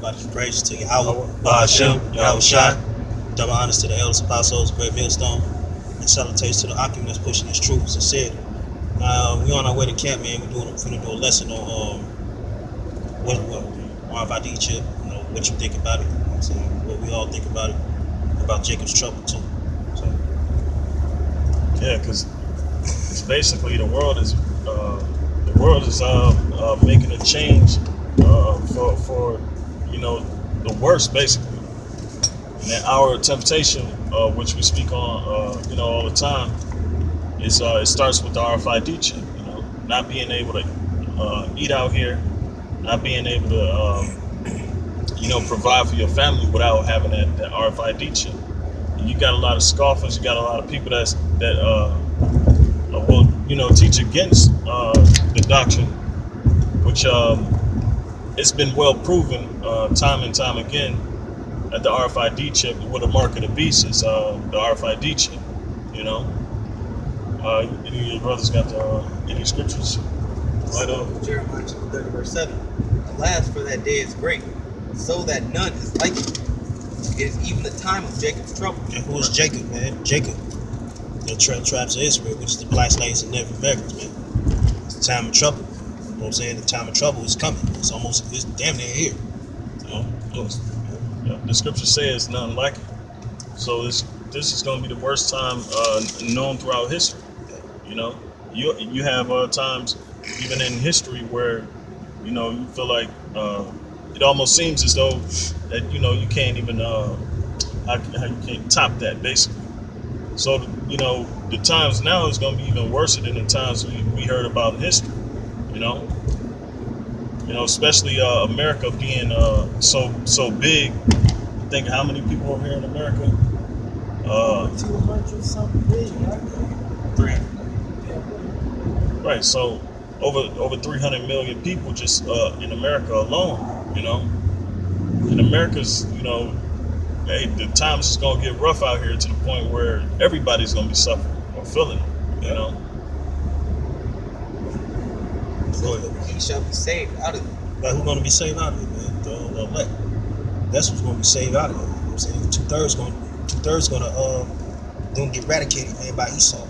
By the praises to Yahweh, Bahashem, Yahweh Shai. Double honors to the elders, apostles, great millstone, and salutations to the occupant that's pushing his truth sincerely. We on our way to camp, man. We're gonna do a lesson on what RFID chip. You know what you think about it. You know what I'm saying, what we all think about Jacob's trouble too. So Yeah, because basically the world is making a change for the worst basically. And our temptation, which we speak on all the time, is it starts with the RFID chip. You know, not being able to eat out here, not being able to provide for your family without having that RFID chip. And you got a lot of scoffers. You got a lot of people that will teach against the doctrine, which it's been well proven time and time again that the RFID chip, what the mark of the beast is, the RFID chip. You know, any of your brothers got any scriptures? Right up. Jeremiah 30 verse 7. Alas, for that day is great, so that none is like it. It is even the time of Jacob's trouble. and who is Jacob, man? Jacob, the 12 tribes of Israel, which is the black slaves and Native Americans, man. It's the time of trouble. You know what I'm saying? The time of trouble is coming. It's damn near here. Yeah, the scripture says nothing like it. So this is going to be the worst time known throughout history. You know, you have times even in history where you feel like it almost seems as though that you can't even how you can't top that basically. So the times now is going to be even worse than the times we heard about in history. Especially America being so big. Think how many people are here in America? 200 something million, right? 300. Right. So over 300 million people just in America alone. And America's hey, the times is gonna get rough out here to the point where everybody's gonna be suffering or feeling it. He shall be saved out of it. But who's going to be saved out of it, man? The elect. That's who's going to be saved out of it. You know what I'm saying? Two-thirds going to get eradicated, man, by Esau.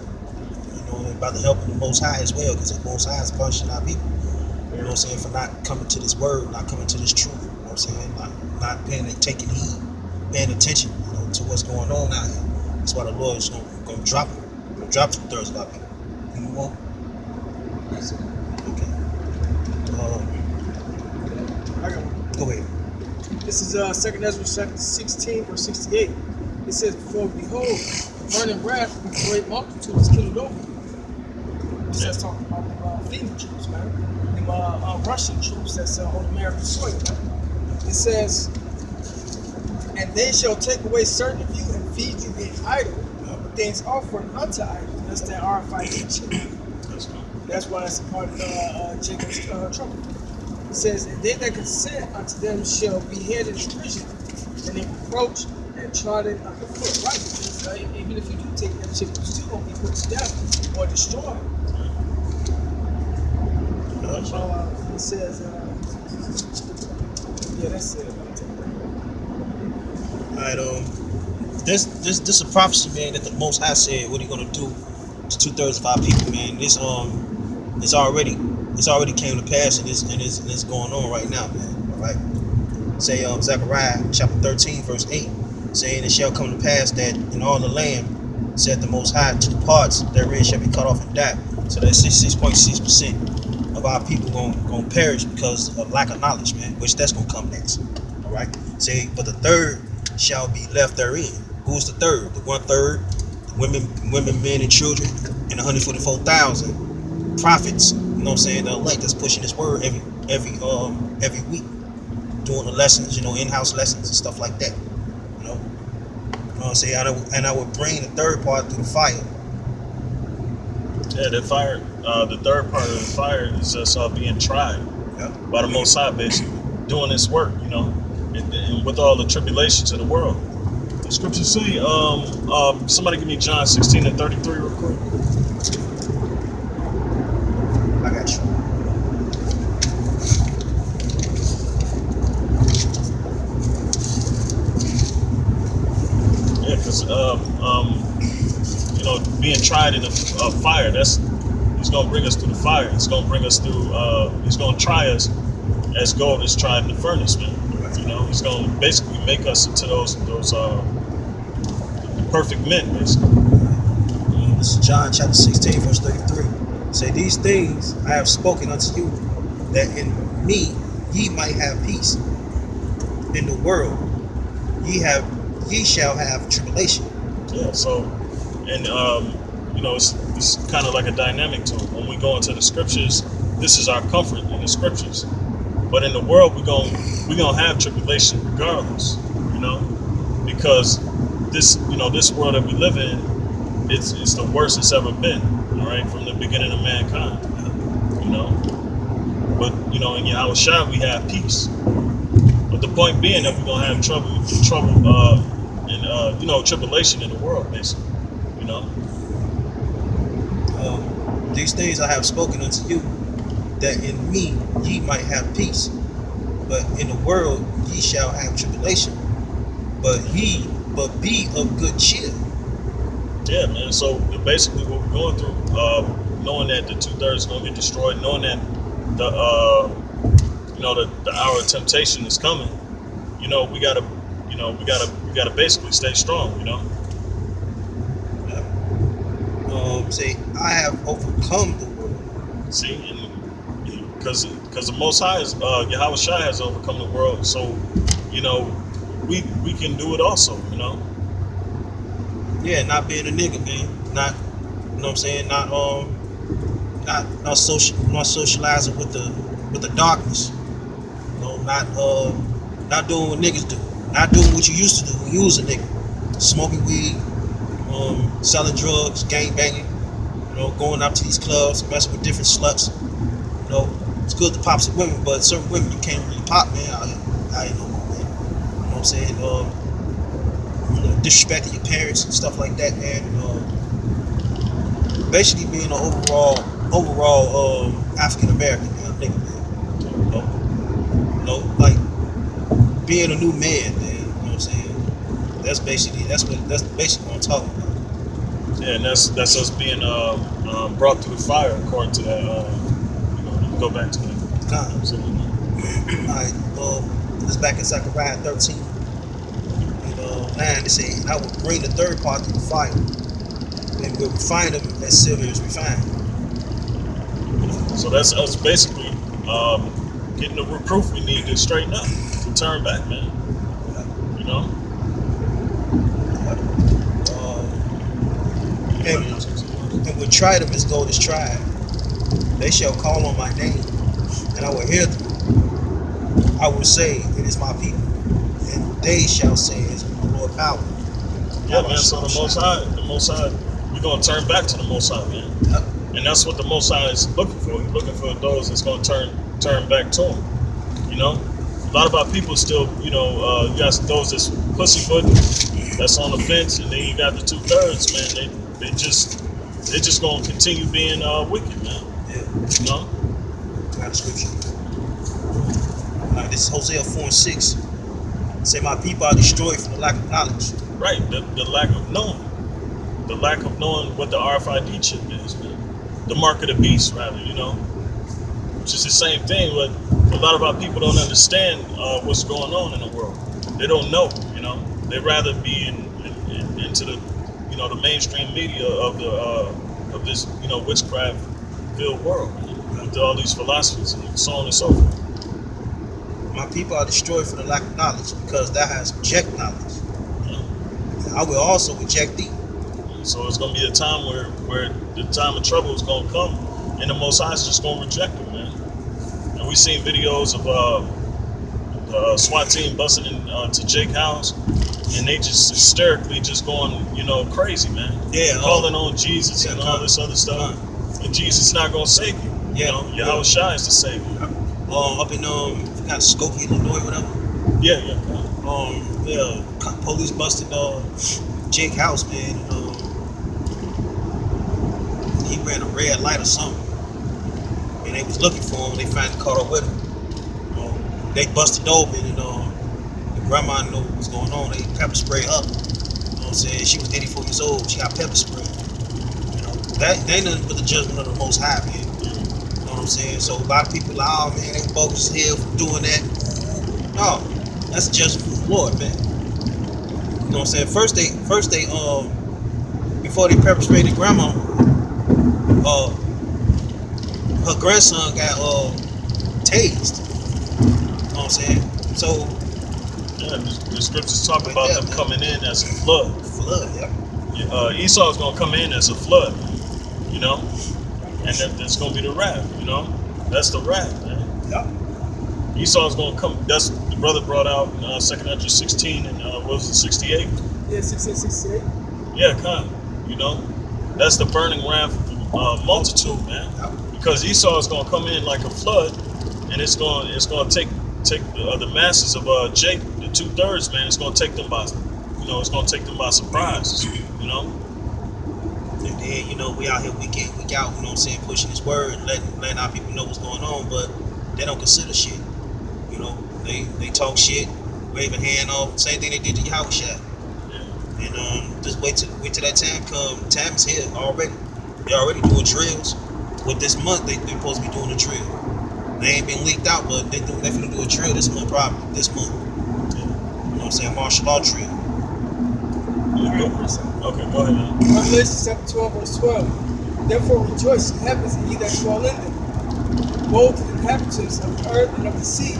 And by the help of the Most High as well, because the Most High is punishing our people. You know what I'm saying? For not coming to this word, not coming to this truth. You know what I'm saying? Not taking heed, paying attention, to what's going on out here. That's why the Lord is going to drop it. He's going to drop 2/3 of our people. You move on? Okay. I got one. Go ahead. This is 2nd Ezra 16 verse 68. It says, "For behold, burning wrath with great multitude is kindled over you." This is talking about the FEMA troops, man. The Russian troops that's on American soil, man. It says, "And they shall take away certain of you and feed you in idol, things offered unto idols." That's that RFID chip. That's why it's a part of Jacob's trouble. It says, "And they that consent unto them shall be headed in prison, and they reproach and trodden underfoot." Right? Because even if you do take that chip, you still won't be put to death or destroyed. It says, yeah, that's it. All right, this is a prophecy, man, that the Most High said what He gonna do to 2/3 of our people, man. It's already came to pass, and it's going on right now, man. All right. Say Zechariah chapter 13 verse 8, saying, "It shall come to pass that in all the land, said the Most High, 2 parts therein shall be cut off and die." So that's 66.6% of our people gonna perish because of lack of knowledge, man. Which that's gonna come next. All right. Say, "But the third shall be left therein." Who's the third? The 1/3, women, men, and children, and 144,000 prophets. You know what I'm saying? The elect that's pushing this word every week, doing the lessons, in-house lessons and stuff like that. You know what I'm saying? And I would bring the third part through the fire. Yeah, the fire. The third part of the fire is just being tried by the Most High, basically doing this work. And with all the tribulations of the world. The scriptures say, somebody give me John 16:33 real quick. I got you. us, being tried in a fire. He's gonna bring us through the fire. He's gonna bring us through. He's gonna try us as gold is tried in the furnace, man. You know, he's gonna basically make us into those perfect men, basically. This is John chapter 16, verse 33. Say, these things I have spoken unto you, that in me ye might have peace. In the world ye shall have tribulation. Yeah. So, and it's kind of like a dynamic to it. When we go into the scriptures, this is our comfort in the scriptures. But in the world, we're gonna have tribulation regardless, because this world that we live in, it's the worst it's ever been. All right, from the beginning of mankind, But in Yahushua we have peace. But the point being that we're gonna have trouble, and tribulation in the world, basically, These things I have spoken unto you, that in me ye might have peace. But in the world ye shall have tribulation. But be of good cheer. Yeah, man. So basically, what we're going through, knowing that the 2/3 is going to get destroyed, knowing that the hour of temptation is coming, we gotta basically stay strong, Say, I have overcome the world. See, and because the Most High is Yahushua has overcome the world, so we can do it also, Yeah, not being a nigga, man. Not, not socializing with the darkness. Not doing what niggas do. Not doing what you used to do when you was a nigga. Smoking weed, selling drugs, gang banging. Going out to these clubs, messing with different sluts. It's good to pop some women, but certain women you can't really pop, man. I ain't no more, man. You know what I'm saying? Disrespecting your parents and stuff like that, man. Basically being an overall African American, nigga, man. Like being a new man, man. You know what I'm saying? That's basically what I'm talking about. Yeah, and that's us being brought through the fire, according to that. You can go back to that. Absolutely. All right. This back in Zechariah 13. And it says, I will bring the third part through the fire, and will refine them as silver is refined. So that's us basically getting the reproof we need to straighten up, to turn back, man. And will try them as gold is tried. They shall call on my name, and I will hear them. I will say, it is my people, and they shall say, it is the Lord power. Yeah, man. So the Most High, we're gonna turn back to the Most High, man. Yep. And that's what the Most High is looking for. He's looking for those that's gonna turn back to Him. A lot of our people still, you got those that's pussyfooting, that's on the fence, and then you got the 2/3, man. They just gonna continue being wicked, man. Yeah. Got a scripture. This is Hosea 4:6. Say, my people are destroyed for the lack of knowledge. Right, the lack of knowing. The lack of knowing what the RFID chip is, man. The mark of the beast, rather, Which is the same thing, but a lot of our people don't understand what's going on in the world. They don't know, They'd rather be into the, the mainstream media of this, witchcraft-filled world, with all these philosophies and so on and so forth. My people are destroyed for the lack of knowledge, because thou hast rejected knowledge. I will also reject thee. So it's going to be a time where the time of trouble is going to come, and the Most High is just going to reject them, man. And we've seen videos of the SWAT team busting into Jake house, and they just hysterically just going, crazy, man. Yeah. Calling on Jesus and all this other stuff. And Jesus is not going to save you. Yahushua is the savior. Up in kind of Skokie, Illinois, whatever. Yeah. Police busted Jake house, man. He ran a red light or something, and they was looking for him. They finally caught up with him. They busted open, and the grandma knew what was going on. They pepper spray up. what I'm saying? She was 84 years old. She got pepper spray. You know, that ain't nothing but the judgment of the Most High, man. You know what I'm saying? So a lot of people like, oh man, they bogus as hell for doing that. No, that's a judgment from the Lord, man. You know what I'm saying? First they before they pepper sprayed their grandma, her grandson got tased. You know what I'm saying? So Yeah, the scriptures talk about them coming in as a flood. flood, yeah. Esau's gonna come in as a flood, you know, and that's gonna be the wrath, you know. That's the wrath, man. Yep. Esau's gonna come. That's the brother brought out in 2nd Ezra 16 and what was it, 68? Yeah, 1668. Yeah, kind of, you know. That's the burning wrath multitude, man. Because Esau is gonna come in like a flood, and it's gonna take the masses of Jacob, the 2/3, man. It's gonna take them by, it's gonna take them by surprise, you know. And then, we out here week in, week out, you know what I'm saying, pushing this word and letting our people know what's going on, but they don't consider shit. You know, they talk shit, wave a hand off, same thing they did to Yahweh Shai. Yeah. And just wait till that time come. Time is here already. They already doing drills. With this month, they supposed to be doing a drill. They ain't been leaked out, but they finna do a drill this month, probably this month. You know what I'm saying? Martial law drill. Okay, go ahead, man. Revelation chapter 12, verse 12. Therefore rejoice in heavens and ye that dwell in them. Woe to the inhabitants of the earth and of the sea,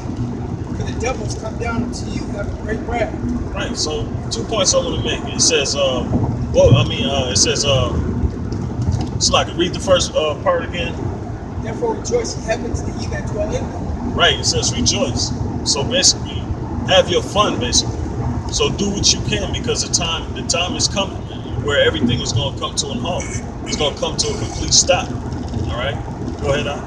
for the devils come down unto you having great wrath. Right. So 2 points I want to make. It says, it says, it's like read the first part again. Therefore rejoice in heavens and ye that dwell in them. Right. It says rejoice. So basically, have your fun. Basically. So do what you can because the time is coming, man, where everything is going to come to an halt. It's going to come to a complete stop. All right. Go ahead, Al.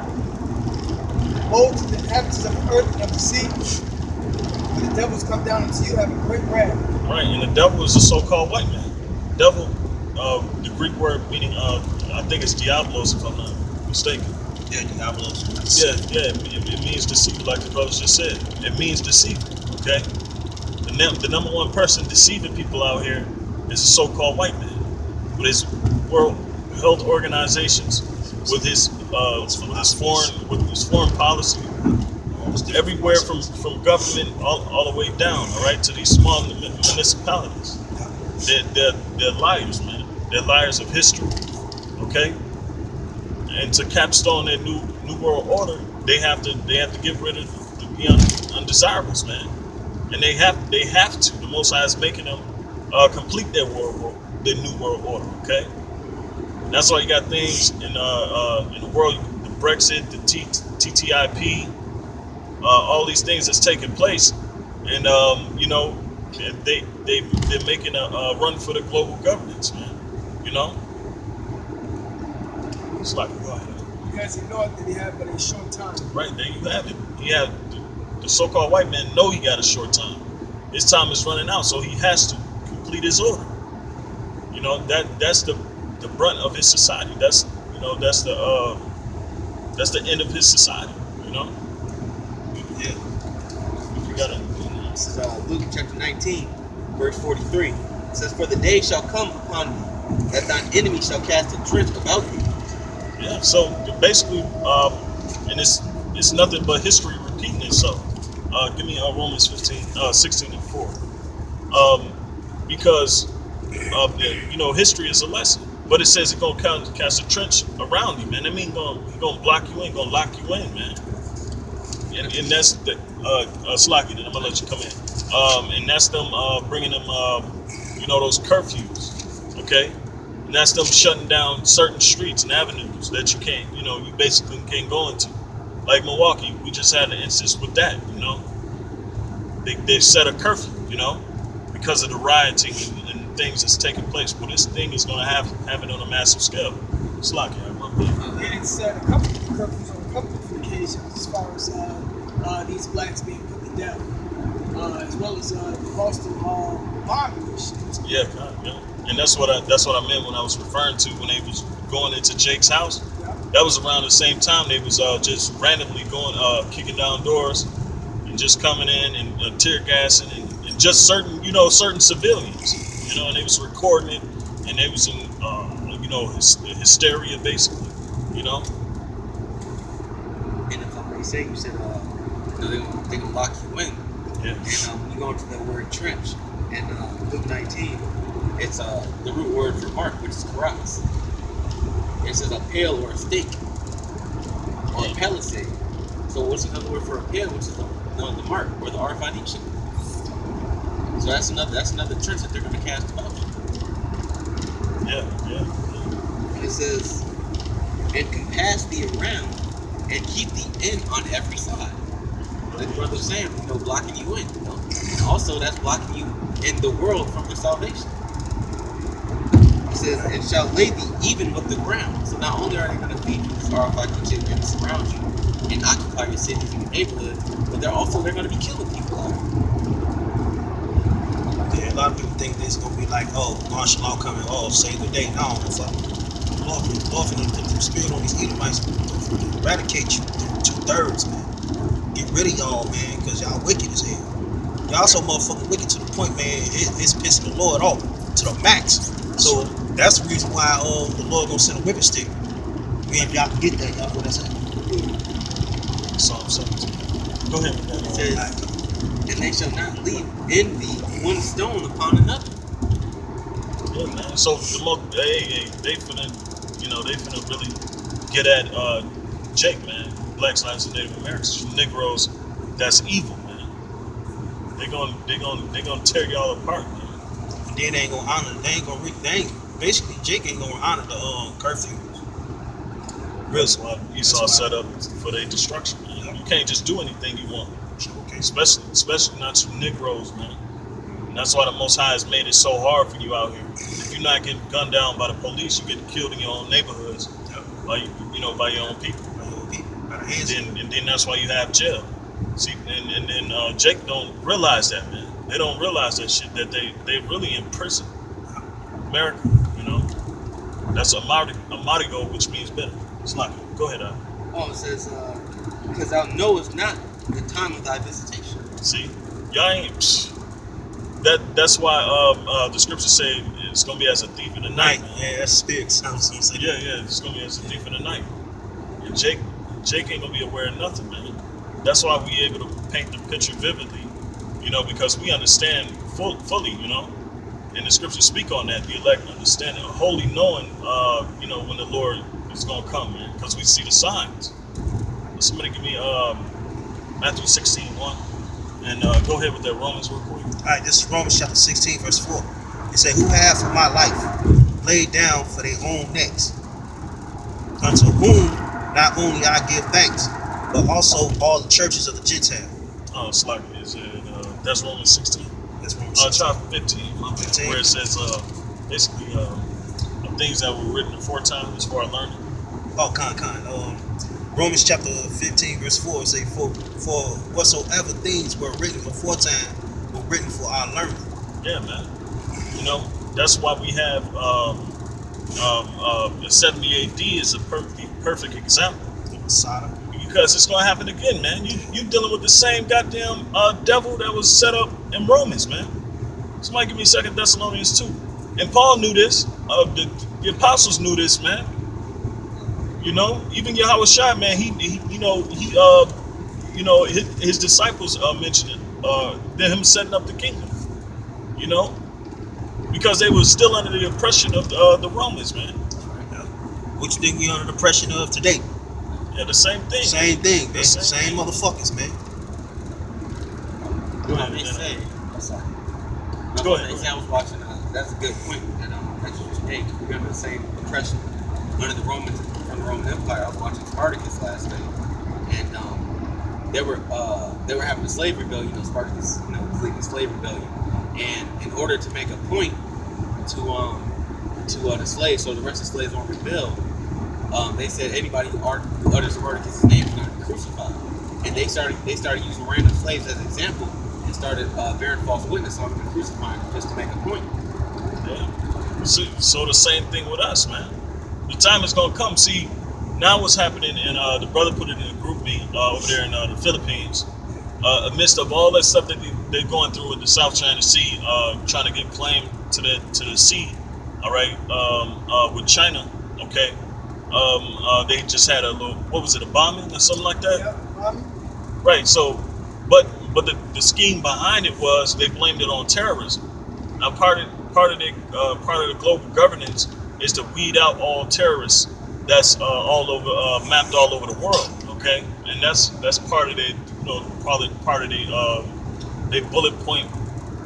Woe to the inhabitants of the earth and of the sea, for the devils come down unto you having great wrath. Right. And the devil is a so-called white man. Devil, the Greek word meaning, I think it's diablos, if I'm not mistaken. Yeah, Diablos. Yeah. It means deceiver, like the brothers just said. It means deceiver. Okay. The number one person deceiving people out here is a so-called white man with his world health organizations, with his foreign policy, everywhere from government all the way down, all right, to these small municipalities. They're liars, man. They're liars of history. Okay, and to capstone their new world order, they have to get rid of the undesirables, man. And they have to. The Most High is making them complete their new world order. Okay, that's why you got things in the world, the Brexit, the TTIP, all these things that's taking place, and they're making a run for the global governance, man. You know, it's like go ahead. Because he know that he had but a short time. Right there, you have it. He had. The so-called white man know he got a short time. His time is running out, so he has to complete his order. You know, that's the brunt of his society. That's the end of his society. You know. Yeah. You gotta. This is Luke chapter 19, verse 43. It says, "For the day shall come upon thee, that thine enemy shall cast a trench about thee." Yeah. So basically, and it's nothing but history repeating itself. Give me Romans 16 and 4. Because history is a lesson. But it says it's gonna cast a trench around you, man. That means he's gonna block you in, gonna lock you in, man. And that's the Slocky. Then I'm gonna let you come in. And that's them bringing them, those curfews, okay? And that's them shutting down certain streets and avenues that you can't, you basically can't go into. Like Milwaukee, we just had an instance with that, They set a curfew, because of the rioting and things that's taking place. Well, this thing is going to have it on a massive scale. It's like, And it's a couple of curfews on a couple of occasions as far as these blacks being put to death, as well as the Boston bombing. Yeah. And that's what I meant when I was referring to when they was going into Jake's house. That was around the same time they was just randomly going, kicking down doors and just coming in and tear gassing and just certain civilians. You know, and they was recording it, and they was in, you know, hysteria basically. You know. And if I'm gonna say, you said, you know, they gonna lock you in. Yeah. And when you go into the word trench in Luke 19, it's the root word for mark, which is karas. It says a pale or a stake or a palisade. So what's another word for a pale, which is the mark or the RFID chip? So that's another trench that they're going to cast about. Yeah. And it says, and compass thee around and keep thee in on every side. Like the brother was saying, you know, blocking you in. You know? And also that's blocking you in the world from your salvation. It says, and shall lay thee even with the ground. So not only are they going to feed you this RFID chip and surround you and occupy your cities and your neighborhood, but they're going to be killing people out here. Yeah, a lot of people think this is gonna be like, oh, martial law coming, oh, save the day. No, it's like Lord finna put the spirit on these Edomites to eradicate you 2/3, man. Get rid of y'all, man, because y'all wicked as hell. Y'all so motherfucking wicked to the point, man, it's pissing the Lord off to the max. So that's the reason why the Lord gonna send a whipping stick. Man, if y'all can get that, y'all know what I'm saying. Psalm 17. Go ahead with that. It says, and they shall not leave in thee one stone upon another. Yeah, man. So they finna, you know, they finna really get at Jake, man. Blacks, Lives, and Native Americans, Negroes. That's evil, man. They gonna tear y'all apart, man. And then they ain't gonna honor. Basically, Jake ain't gonna honor the curfew. That's why Esau set up for their destruction, man. You can't just do anything you want. Okay. Especially not to Negroes, man. And that's why the Most High has made it so hard for you out here. If you're not getting gunned down by the police, you get killed in your own neighborhoods, by your own people. And then that's why you have jail. See, and then Jake don't realize that, man. They don't realize that shit, that they really in prison. America, you know. That's a Amarigo, which means better. It's like, go ahead, Al. Oh, it says, because thou knowest not the time of thy visitation. See, y'all ain't. That's why the scriptures say it's gonna be as a thief in the night. Yeah, that's spirit. Yeah, it's gonna be as a thief in the night. And Jake ain't gonna be aware of nothing, man. That's why we able to paint the picture vividly, you know, because we understand fully, you know. And the scriptures speak on that. The elect understand it, wholly knowing, you know, when the Lord is gonna come, man, because we see the signs. Somebody give me Matthew 16:1, and go ahead with that Romans real quick. All right, this is Romans chapter 16, verse 4. It said, who have for my life laid down for their own necks, unto whom not only I give thanks, but also all the churches of the Gentile. Oh, it's like, that's Romans 16. That's Romans 16. Chapter 15, where it says basically things that were written aforetime as far as learning. Oh, Romans chapter 15, verse 4, it say, for whatsoever things were written aforetime were written for our learning. Yeah, man. You know, that's why we have 70 AD is a perfect example. Sodom. Because it's gonna happen again, man. You dealing with the same goddamn devil that was set up in Romans, man. Somebody give me 2 Thessalonians 2. And Paul knew this. The apostles knew this, man. You know, even Yahweh Shai, man, his disciples mentioned it. Him setting up the kingdom. You know, because they were still under the oppression of the Romans, man. What you think we under the oppression of today? Yeah, the same thing. Same thing, man. Same motherfuckers, man. Go ahead, They say, Go ahead. They say I was watching. That's a good point that you just made. We're under the same oppression under the Romans from the Roman Empire. I was watching Spartacus last night, and they were having a slave rebellion. Spartacus, was leading a slave rebellion, and in order to make a point to the slaves, so the rest of the slaves won't rebel, they said anybody who utters Spartacus' name is going to be crucified, and they started using random slaves as an example and started bearing false witness on them and crucifying them just to make a point. Yeah. So the same thing with us, man. The time is gonna come. See, now what's happening, and the brother put it in a group meet over there in the Philippines. Amidst of all that stuff that they're going through with the South China Sea, trying to get claim to the sea. All right, with China. Okay, they just had a little, what was it, a bombing or something like that? Yeah, Right. So, but the scheme behind it was they blamed it on terrorism. Now, part of the global governance is to weed out all terrorists that's all over mapped all over the world. Okay, and that's part of the part of the bullet point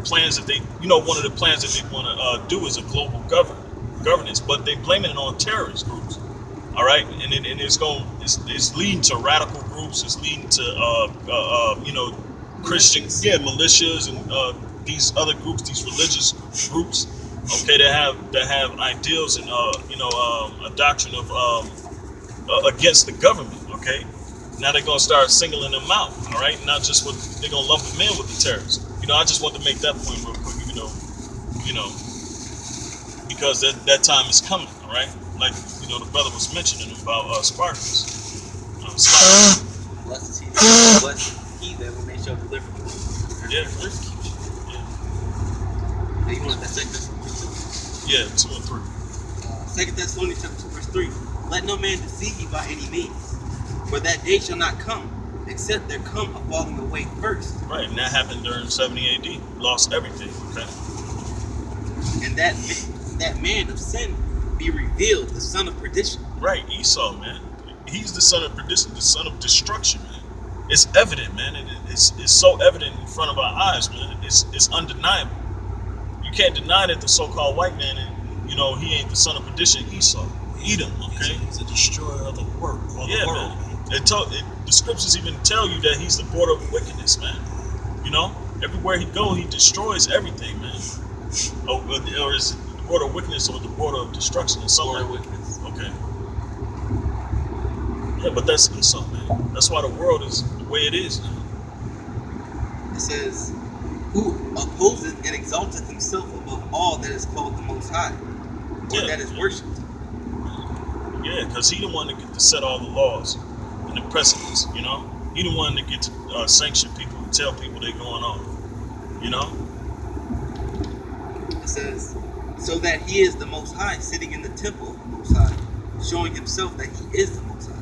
plans that they, one of the plans that they want to do is a global governance, but they blaming it on terrorist groups. All right, and it's leading to radical groups. It's leading to Christian, militias and these other groups, these religious groups. Okay, that have ideals and a doctrine of against the government. Okay, now they're gonna start singling them out. All right, not just what they're gonna lump them in with the terrorists. I just want to make that point real quick. Because that time is coming. All right, like the brother was mentioning about Spartacus. Blessed is he that when they shall deliver them. Yeah. Persecution. Yeah. Now you want that second Thessalonians 2? Yeah, 2 and 3. Second Thessalonians chapter 2 verse 3. Let no man deceive you by any means, for that day shall not come, except there come a falling away first. Right, and that happened during 70 AD. Lost everything. Okay. And that man of sin be revealed, the son of perdition. Right, Esau, man. He's the son of perdition, the son of destruction, man. It's evident, man. It's so evident in front of our eyes, man. It's undeniable. You can't deny that the so-called white man, he ain't the son of perdition, Esau. Edom, okay? He's a destroyer of the world. Yeah, the world, man. The scriptures even tell you that he's the border of wickedness, man. Everywhere he goes, he destroys everything, man. Or is it the border of wickedness or the border of destruction or something? Border of wickedness. Okay. Yeah, but that's Esau, man. That's why the world is the way it is now. It says, who opposes and exalteth himself above all that is called the Most High, or that is worshipped. Yeah, because he the one that get to set all the laws and the precedents, He the one that get to sanction people and tell people they're going on, It says, so that he is the Most High, sitting in the temple of the Most High, showing himself that he is the Most High.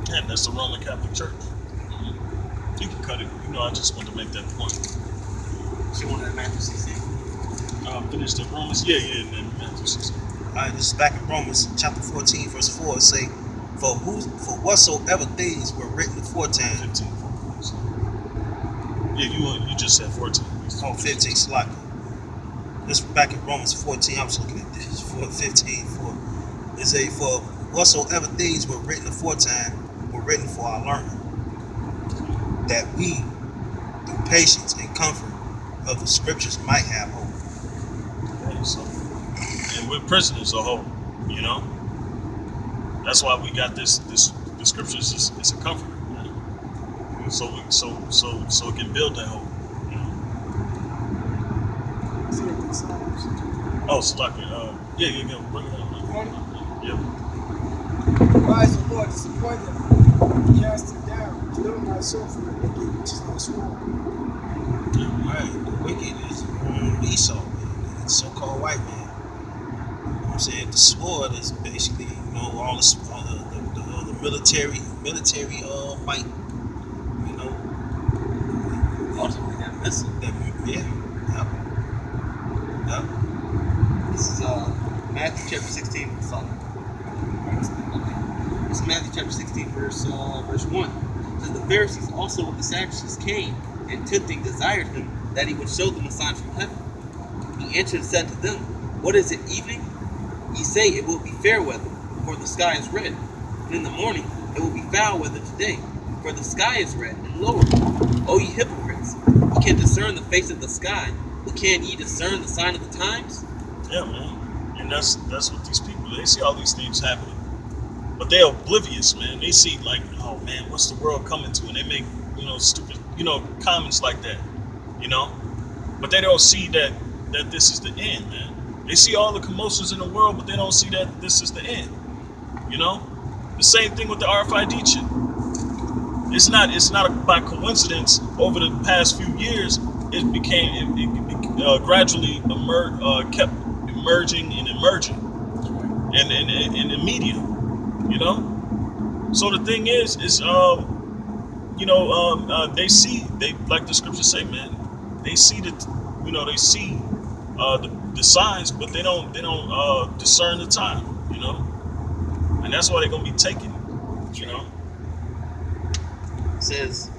Yeah, that's the Roman Catholic Church. You can cut it. I just want to make that point. She wanted that Matthew 16. Finish the Romans. Yeah, and then Matthew 16. All right, this is back in Romans chapter 14, verse 4. It say, for whatsoever things were written aforetime. 15. Yeah, you just said 14. Oh, 15, slack. This is back in Romans 14. I was looking at this. 15, 4. It say, for whatsoever things were written aforetime were written for our learning, that we, through patience and comfort of the scriptures, might have hope. Right, so, and we're prisoners of hope, That's why we got this. The scriptures is a comfort, man. So it can build that hope. Oh, so like, yeah, bring it up. Yeah. Why is the Lord disappointed? Cast it down. Deliver my soul from the wicked, which is not sworn. Right, the wicked is Esau, man, the so-called white man. I'm saying the sword is basically, all the military might, Ultimately, that missile. Yep. This is Matthew chapter 16. It's Matthew chapter 16, verse 1. It says, the Pharisees also with the Sadducees came, and tempting desired him that he would show them a sign from heaven. He answered and said to them, what is it, evening? Ye say it will be fair weather, for the sky is red. And in the morning it will be foul weather today, for the sky is red and lowered. O ye hypocrites, ye can discern the face of the sky, but can ye discern the sign of the times? Yeah, man. And that's what these people, they see all these things happening. But they're oblivious, man. They see like, oh man, what's the world coming to? And they make, stupid, comments like that, But they don't see that this is the end, man. They see all the commotions in the world, but they don't see that this is the end. The same thing with the RFID chip. It's not by coincidence over the past few years it gradually kept emerging and emerging in the media, you know. So the thing is they like the scriptures say, man, they see the signs, but they don't discern the time, you know, and that's why they're gonna be taken, you know. It says,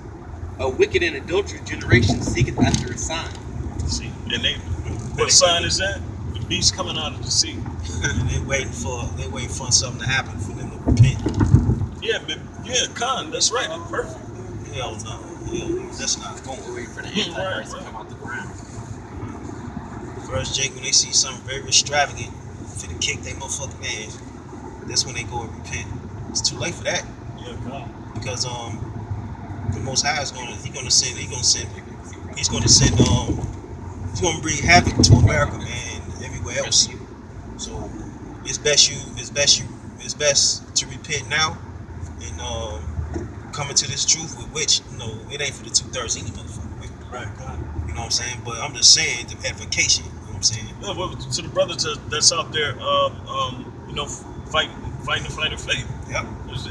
a wicked and adulterous generation seeketh after a sign. See, and what sign is that? The beast coming out of the sea. They waiting for something to happen for them to repent. Yeah, Khan, that's right. Perfect. Hell no. Hell, that's not We're going. waiting for the Antichrist to come out the ground. First, Jake, when they see something very extravagant, finna kick their motherfucking ass, that's when they go and repent. It's too late for that Yeah, Khan. because the Most High is gonna he's gonna bring havoc to America, man, and everywhere else. So it's best to repent now and come into this truth with which, it ain't for the 2/3 any motherfucker. Right, Khan. You know what I'm saying? But I'm just saying the edification. You know what I'm saying? Yeah, well, to the brothers that's out there, fighting the fight of faith, Yep.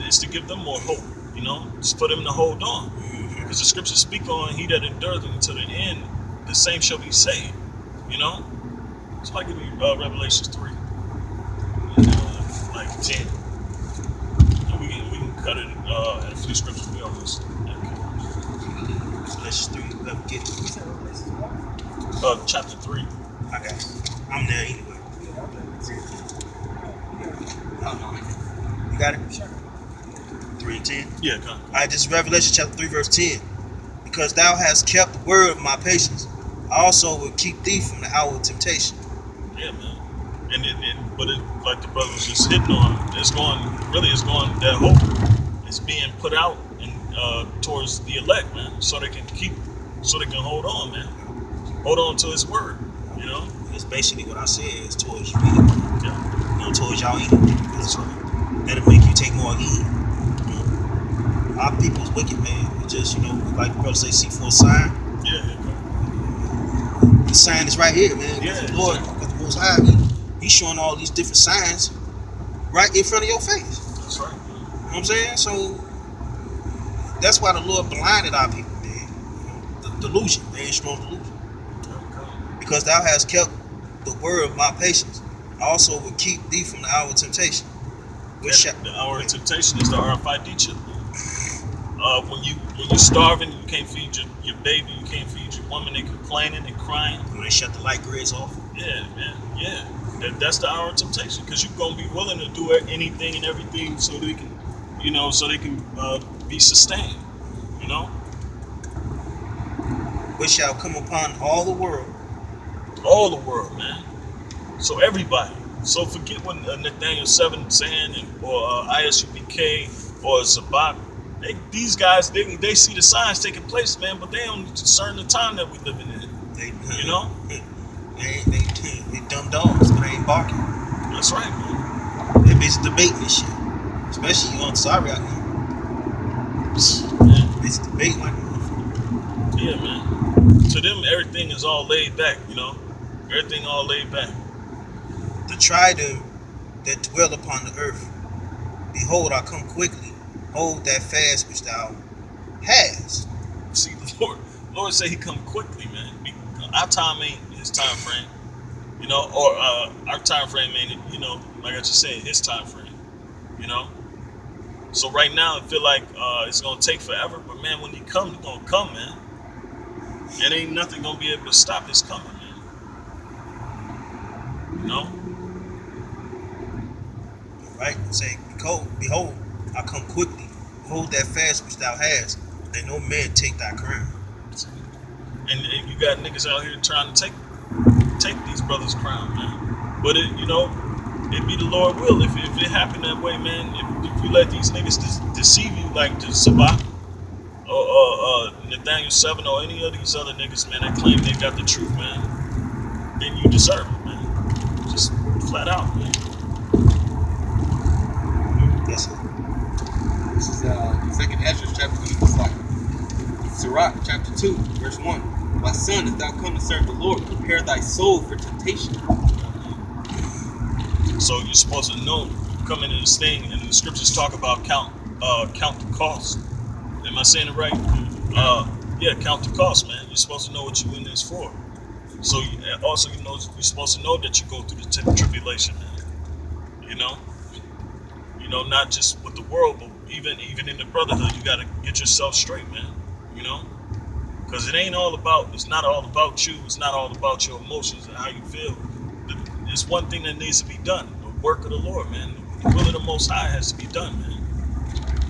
is to give them more hope, you know, just for them to hold on. Mm-hmm. Because the scriptures speak on he that endureth until the end, the same shall be saved, you know. So I give you Revelations 3, like 10. And we can cut it in a few scriptures. We almost Let's just get it. You said Revelation what? chapter 3. I got it. I'm there anyway. Yeah, I'm Oh, You got it? Sure. 3 and 10. Yeah, Khan. All right, this is Revelation chapter 3, verse 10. Because thou hast kept the word of my patience, I also will keep thee from the hour of temptation. Yeah, man. But like the brother was just hitting on, it's going, that hope is being put out and towards the elect, man, so they can hold on, man. Hold on to his word, you know? It's basically what I said is towards you, Yeah. towards y'all either. That's right. That'll make you take more heed. Our people's wicked, man. It's just, like the brother say, seek for a sign. Yeah. The sign is right here, man. Yeah. The Lord, the Most High, He's showing all these different signs right in front of your face. That's right. You know what I'm saying? So that's why the Lord blinded our people, man. The delusion, man, strong delusion. Okay. Because thou hast kept the word of my patience, I also will keep thee from the hour of temptation. The hour of temptation is the hour of fiducia. When you're starving, you can't feed your baby, you can't feed your woman, they complaining and crying. When they shut the light grids off. Yeah, man. Yeah. That's the hour of temptation, because you're gonna be willing to do anything and everything so they can, be sustained. You know. Which shall come upon all the world. All the world, man. So everybody. So forget what Nathaniel 7 saying, or ISUPK or Zabak. These guys, they see the signs taking place, man, but they don't discern the time that we're living in. They dumb dogs, but they ain't barking. That's right, man. They bitch debating this shit. Especially on Sorry out here. Yeah. Bitch debating like Yeah, man. To them, everything is all laid back, Everything all laid back. to try them that dwell upon the earth. Behold, I come quickly. Hold that fast which thou hast. See, the Lord say he come quickly, man. Our time ain't his time frame, or our time frame ain't, like I just said, his time frame, So right now, I feel like it's gonna take forever, but man, when he come, he's gonna come, man. And ain't nothing gonna be able to stop his coming, man. Right? Say, behold, I come quickly. Hold that fast which thou hast, that no man take thy crown. And you got niggas out here trying to take these brothers' crown, man. But it be the Lord will if it happen that way, man. If you let these niggas deceive you like the Sabak or Nathaniel 7 or any of these other niggas, man, that claim they got the truth, man, then you deserve it, man. Just flat out, man. Yes, sir. This is 2nd Ezra chapter 2. It's like Sirach chapter 2, verse 1. My son, if thou come to serve the Lord, prepare thy soul for temptation. So you're supposed to know coming in this thing, and the scriptures talk about count the cost. Am I saying it right? Yeah, count the cost, man. You're supposed to know what you're in this for. So also, you're supposed to know that you go through the tribulation, man. Not just with the world, but even in the brotherhood, you gotta get yourself straight, man. Because it's not all about you. It's not all about your emotions and how you feel. There's one thing that needs to be done: the work of the Lord, man. The will of the Most High has to be done, man.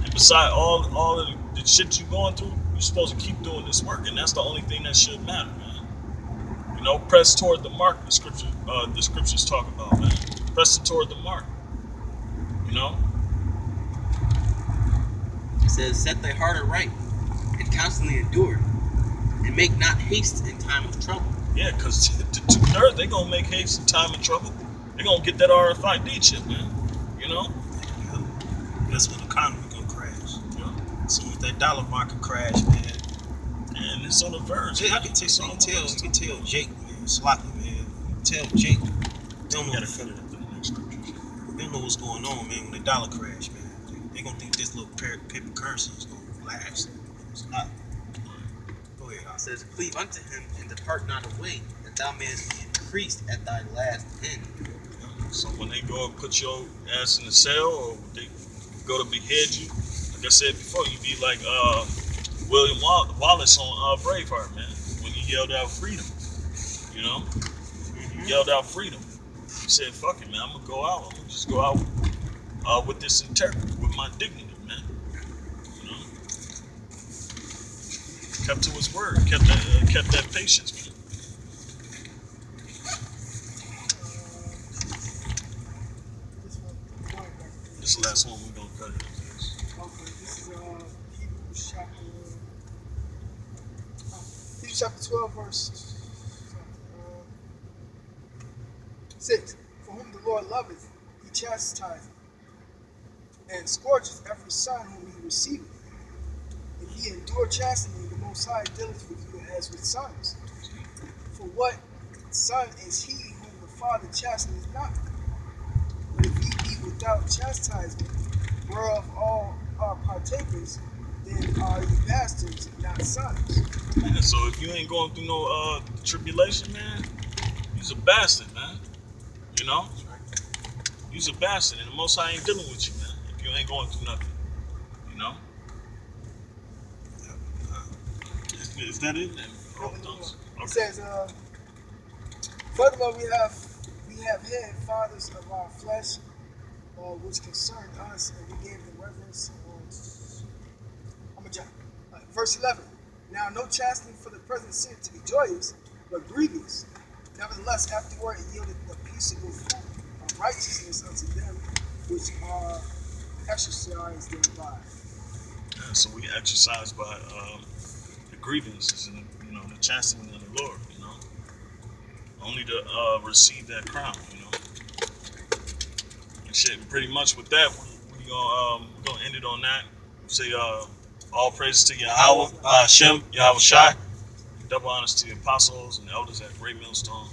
And beside all of the shit you're going through, you're supposed to keep doing this work, and that's the only thing that should matter, man. Press toward the mark. The scriptures talk about, man. Press toward the mark. It says, set thy heart aright, and constantly endure, and make not haste in time of trouble. Yeah, because the two-thirds, they're going to make haste in time of trouble. They're going to get that RFID chip, man. That's when the economy gonna crash. Yeah. So if that dollar market crash, man, And it's on the verge. I can tell Jake, man, sloppy, man. You can tell Jake. They don't know, Gotta cut it into the next scripture. they don't know what's going on, man. When the dollar crash, man, they gonna think this little paper currency is gonna last. It's not. Go ahead. It says, cleave unto him, and depart not away, that thou mayest be increased at thy last end. So when they go and put your ass in the cell, or they go to behead you, like I said before, you be like William Wallace on Braveheart, man, when he yelled out freedom. He yelled out freedom. He said, "Fuck it, man. I'm gonna go out. I'm gonna just go out with this integrity, with my dignity, man." Kept to his word. Kept that patience, man. This is the last one we're gonna cut it. Okay, this is Hebrews chapter 12, verse 6. For whom the Lord loveth, he chastiseth, and scourgeth every son whom he receiveth. If ye endure chastening, the Most High dealeth with you as with sons. For what son is he whom the Father chasteneth not? But if ye be without chastisement, whereof all are partakers, then are ye bastards, not sons. And so if you ain't going through no tribulation, man, you's a bastard, man. You's a bastard, and the Most High ain't dealing with you, man. If you ain't going through nothing, Is that it? Then? It says, furthermore, we have had fathers of our flesh, which concerned us, and we gave them reverence. I'm a jump. Verse 11. Now, no chastening for the present sin to be joyous, but grievous. Nevertheless, afterward it yielded the peaceable fruit of righteousness unto them which are exercised thereby. Yeah, so we exercise by the grievances and the chastening of the Lord. Only to receive that crown. And shit. Pretty much with that, we gonna end it on that. Say all praise to Yahweh, Hashem, Yahweh Shai. Double honors to the apostles and the elders at Great Millstone.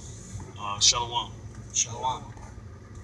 Shalom. Shalom.